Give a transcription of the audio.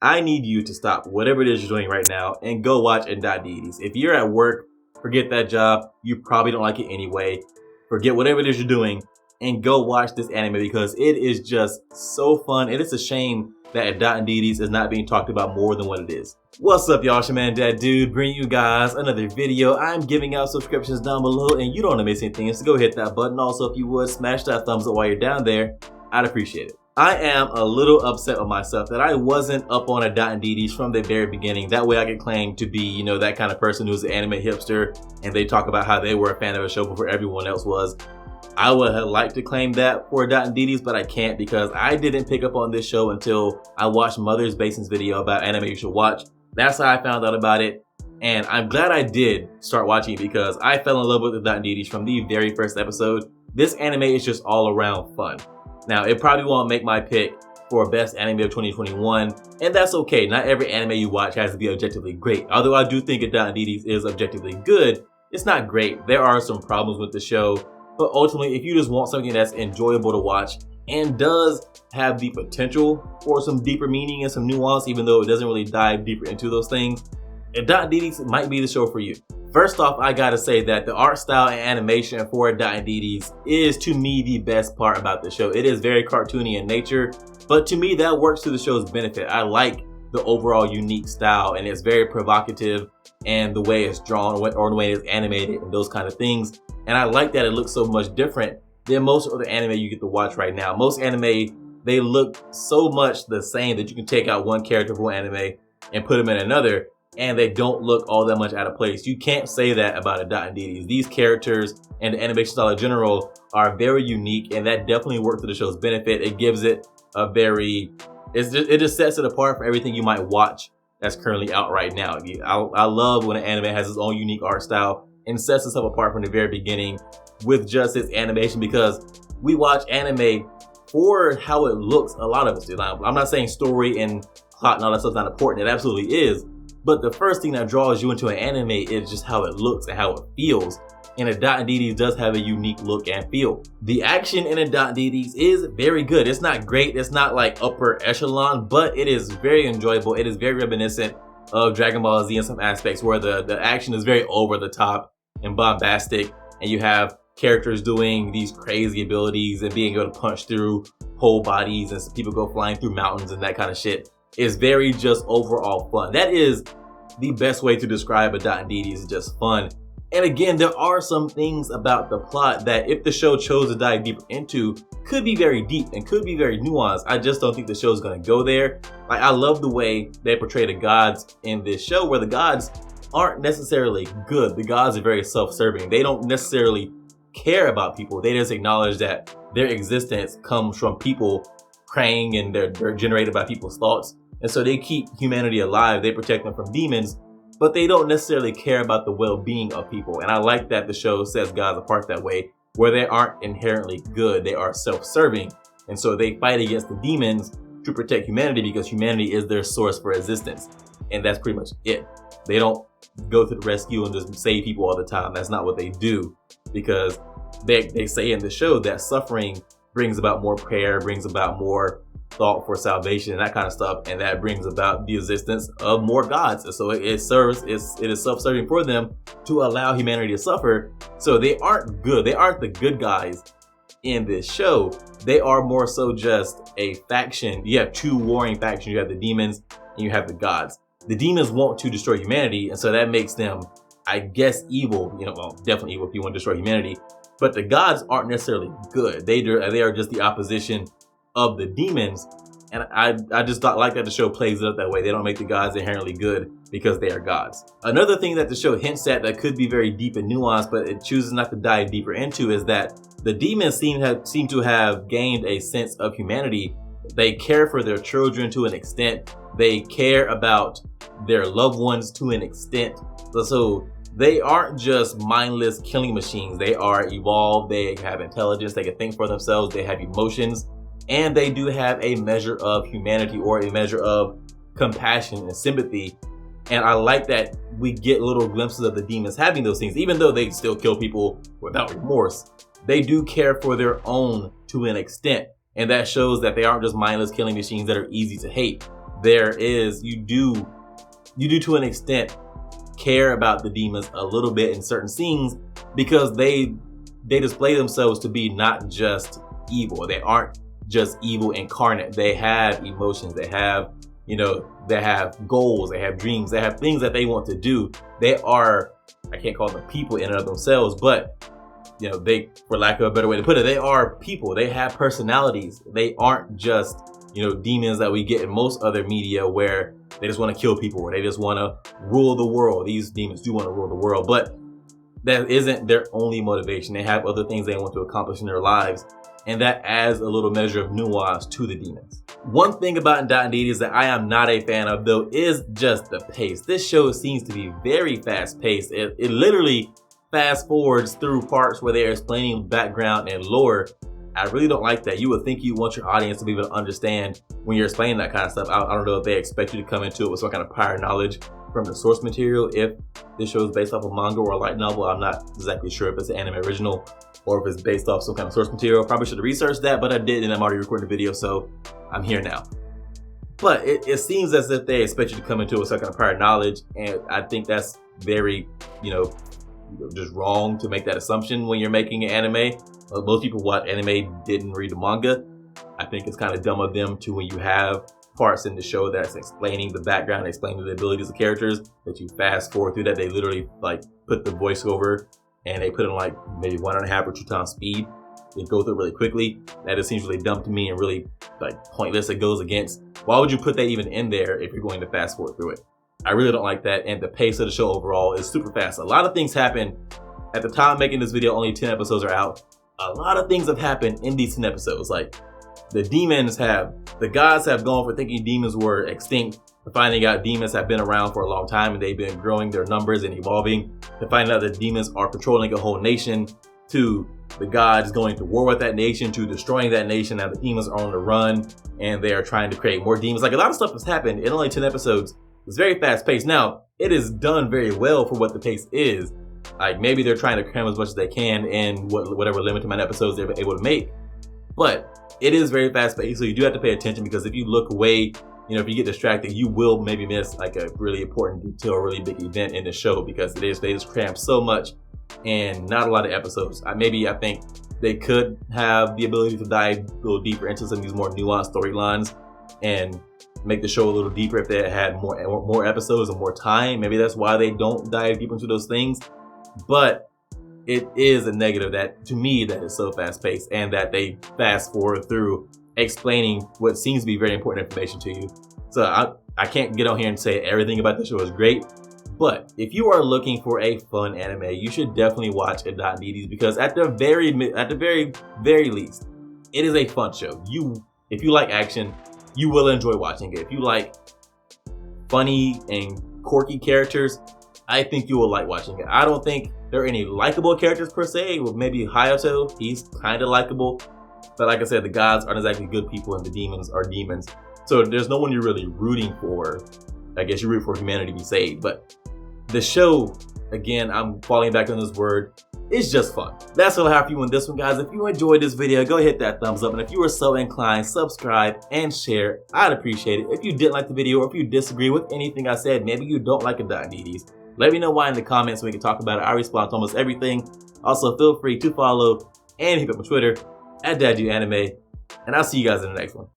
I need you to stop whatever it is you're doing right now and go watch Idaten Deities. If you're at work, forget that job. You probably don't like it anyway. Forget whatever it is you're doing and go watch this anime because it is just so fun. And it's a shame that Idaten Deities is not being talked about more than what it is. What's up, y'all? It's your man, Dad Dude, bringing you guys another video. I'm giving out subscriptions down below and you don't want to miss anything, so go hit that button. Also, if you would, smash that thumbs up while you're down there. I'd appreciate it. I am a little upset with myself that I wasn't up on Idaten Deities from the very beginning. That way I could claim to be, you know, that kind of person who's an anime hipster and they talk about how they were a fan of a show before everyone else was. I would have liked to claim that for Idaten Deities, but I can't because I didn't pick up on this show until I watched Mother's Basin's video about anime you should watch. That's how I found out about it. And I'm glad I did start watching it because I fell in love with Idaten Deities from the very first episode. This anime is just all around fun. Now, it probably won't make my pick for best anime of 2021, and that's okay. Not every anime you watch has to be objectively great. Although I do think Idaten Deities is objectively good, it's not great. There are some problems with the show, but ultimately, if you just want something that's enjoyable to watch and does have the potential for some deeper meaning and some nuance, even though it doesn't really dive deeper into those things, Idaten Deities might be the show for you. First off, I gotta say that the art style and animation for Idaten Deities is, to me, the best part about the show. It is very cartoony in nature, but to me, that works to the show's benefit. I like the overall unique style, and it's very provocative, and the way it's drawn or the way it's animated and those kind of things. And I like that it looks so much different than most other anime you get to watch right now. Most anime, they look so much the same that you can take out one character from one anime and put them in another, and they don't look all that much out of place. You can't say that about Idaten Deities. These characters and the animation style in general are very unique, and that definitely works to the show's benefit. It gives it a very, it just sets it apart from everything you might watch that's currently out right now. I love when an anime has its own unique art style and sets itself apart from the very beginning with just its animation, because we watch anime for how it looks. A lot of us do. I'm not saying story and plot and all that stuff's not important. It absolutely is. But the first thing that draws you into an anime is just how it looks and how it feels. And Idaten Deities does have a unique look and feel. The action in Idaten Deities is very good. It's not great. It's not like upper echelon, but it is very enjoyable. It is very reminiscent of Dragon Ball Z in some aspects, where the action is very over the top and bombastic. And you have characters doing these crazy abilities and being able to punch through whole bodies, and people go flying through mountains and that kind of shit. It's very just overall fun. That is the best way to describe Idaten Deities, is just fun. And again, there are some things about the plot that if the show chose to dive deeper into, could be very deep and could be very nuanced. I just don't think the show's gonna go there. Like, I love the way they portray the gods in this show, where the gods aren't necessarily good. The gods are very self-serving. They don't necessarily care about people. They just acknowledge that their existence comes from people praying, and they're generated by people's thoughts. And so they keep humanity alive. They protect them from demons, but they don't necessarily care about the well-being of people. And I like that the show sets gods apart that way, where they aren't inherently good. They are self-serving. And so they fight against the demons to protect humanity, because humanity is their source for existence. And that's pretty much it. They don't go to the rescue and just save people all the time. That's not what they do, because they say in the show that suffering brings about more prayer, brings about more thought for salvation and that kind of stuff, and that brings about the existence of more gods. And so it is self-serving for them to allow humanity to suffer. So they aren't good. They aren't the good guys in this show. They are more so just a faction. You have two warring factions. You have the demons and you have the gods. The demons want to destroy humanity, and so that makes them, I guess, evil. You know, well, definitely evil if you want to destroy humanity. But the gods aren't necessarily good. They are just the opposition of the demons. And I just like that the show plays it up that way. They don't make the gods inherently good because they are gods. Another thing that the show hints at that could be very deep and nuanced, but it chooses not to dive deeper into, is that the demons seem to have gained a sense of humanity. They care for their children to an extent. They care about their loved ones to an extent. So they aren't just mindless killing machines. They are evolved. They have intelligence. They can think for themselves. They have emotions. And they do have a measure of humanity, or a measure of compassion and sympathy. And I like that we get little glimpses of the demons having those things. Even though they still kill people without remorse, they do care for their own to an extent. And that shows that they aren't just mindless killing machines that are easy to hate. you do to an extent care about the demons a little bit in certain scenes, because they display themselves to be not just evil. They aren't just evil incarnate. They have emotions. They have, they have goals. They have dreams. They have things that they want to do. They are, I can't call them people in and of themselves, but they, for lack of a better way to put it, they are people. They have personalities. They aren't just, demons that we get in most other media where they just want to kill people or they just want to rule the world. These demons do want to rule the world, but that isn't their only motivation. They have other things they want to accomplish in their lives, and that adds a little measure of nuance to the demons. One thing about Idaten Deities that I am not a fan of, though, is just the pace. This show seems to be very fast paced. It literally fast forwards through parts where they're explaining background and lore. I really don't like that. You would think you want your audience to be able to understand when you're explaining that kind of stuff. I don't know if they expect you to come into it with some kind of prior knowledge from the source material. If this show is based off a manga or a light novel, I'm not exactly sure if it's an anime original or if it's based off some kind of source material. Probably should have researched that, but I did, and I'm already recording the video, so I'm here now. But it seems as if they expect you to come into it with some kind of prior knowledge, and I think that's very, just wrong to make that assumption when you're making an anime. Most people watch anime didn't read the manga. I think it's kind of dumb of them to, when you have parts in the show that's explaining the background, explaining the abilities of characters, that you fast forward through that. They literally put the voiceover and they put it on maybe 1.5 or 2 times speed. They go through it really quickly. That just seems really dumb to me and really pointless. It goes against, why would you put that even in there if you're going to fast forward through it? I really don't like that, and the pace of the show overall is super fast. A lot of things happen. At the time of making this video, only 10 episodes are out. A lot of things have happened in these 10 episodes. The gods have gone from thinking demons were extinct to finding out demons have been around for a long time and they've been growing their numbers and evolving, to finding out that demons are controlling a whole nation, to the gods going to war with that nation, to destroying that nation. Now the demons are on the run and they are trying to create more demons. A lot of stuff has happened in only 10 episodes. It's very fast paced. Now, it is done very well for what the pace is. Maybe they're trying to cram as much as they can in whatever limited amount of episodes they're able to make. But it is very fast paced, so you do have to pay attention, because if you look away, if you get distracted, you will maybe miss a really important detail, a really big event in the show, because they just cram so much and not a lot of episodes. I think they could have the ability to dive a little deeper into some of these more nuanced storylines and make the show a little deeper if they had more episodes and more time. Maybe that's why they don't dive deep into those things. But it is a negative to me that is so fast paced, and that they fast forward through explaining what seems to be very important information to you. So I can't get on here and say everything about the show is great, but if you are looking for a fun anime, you should definitely watch Idaten Deities, because at the very least, it is a fun show. If you like action, you will enjoy watching it. If you like funny and quirky characters, I think you will like watching it. I don't think there are any likable characters per se. Well, maybe Hayato, he's kind of likable. But like I said, the gods aren't exactly good people and the demons are demons. So there's no one you're really rooting for. I guess you root for humanity to be saved. But the show, again, I'm falling back on this word, it's just fun. That's all I have for you on this one, guys. If you enjoyed this video, go hit that thumbs up. And if you were so inclined, subscribe and share. I'd appreciate it. If you didn't like the video, or if you disagree with anything I said, maybe you don't like Idaten Deities, let me know why in the comments so we can talk about it. I respond to almost everything. Also, feel free to follow and hit up my Twitter @DadUAnime. And I'll see you guys in the next one.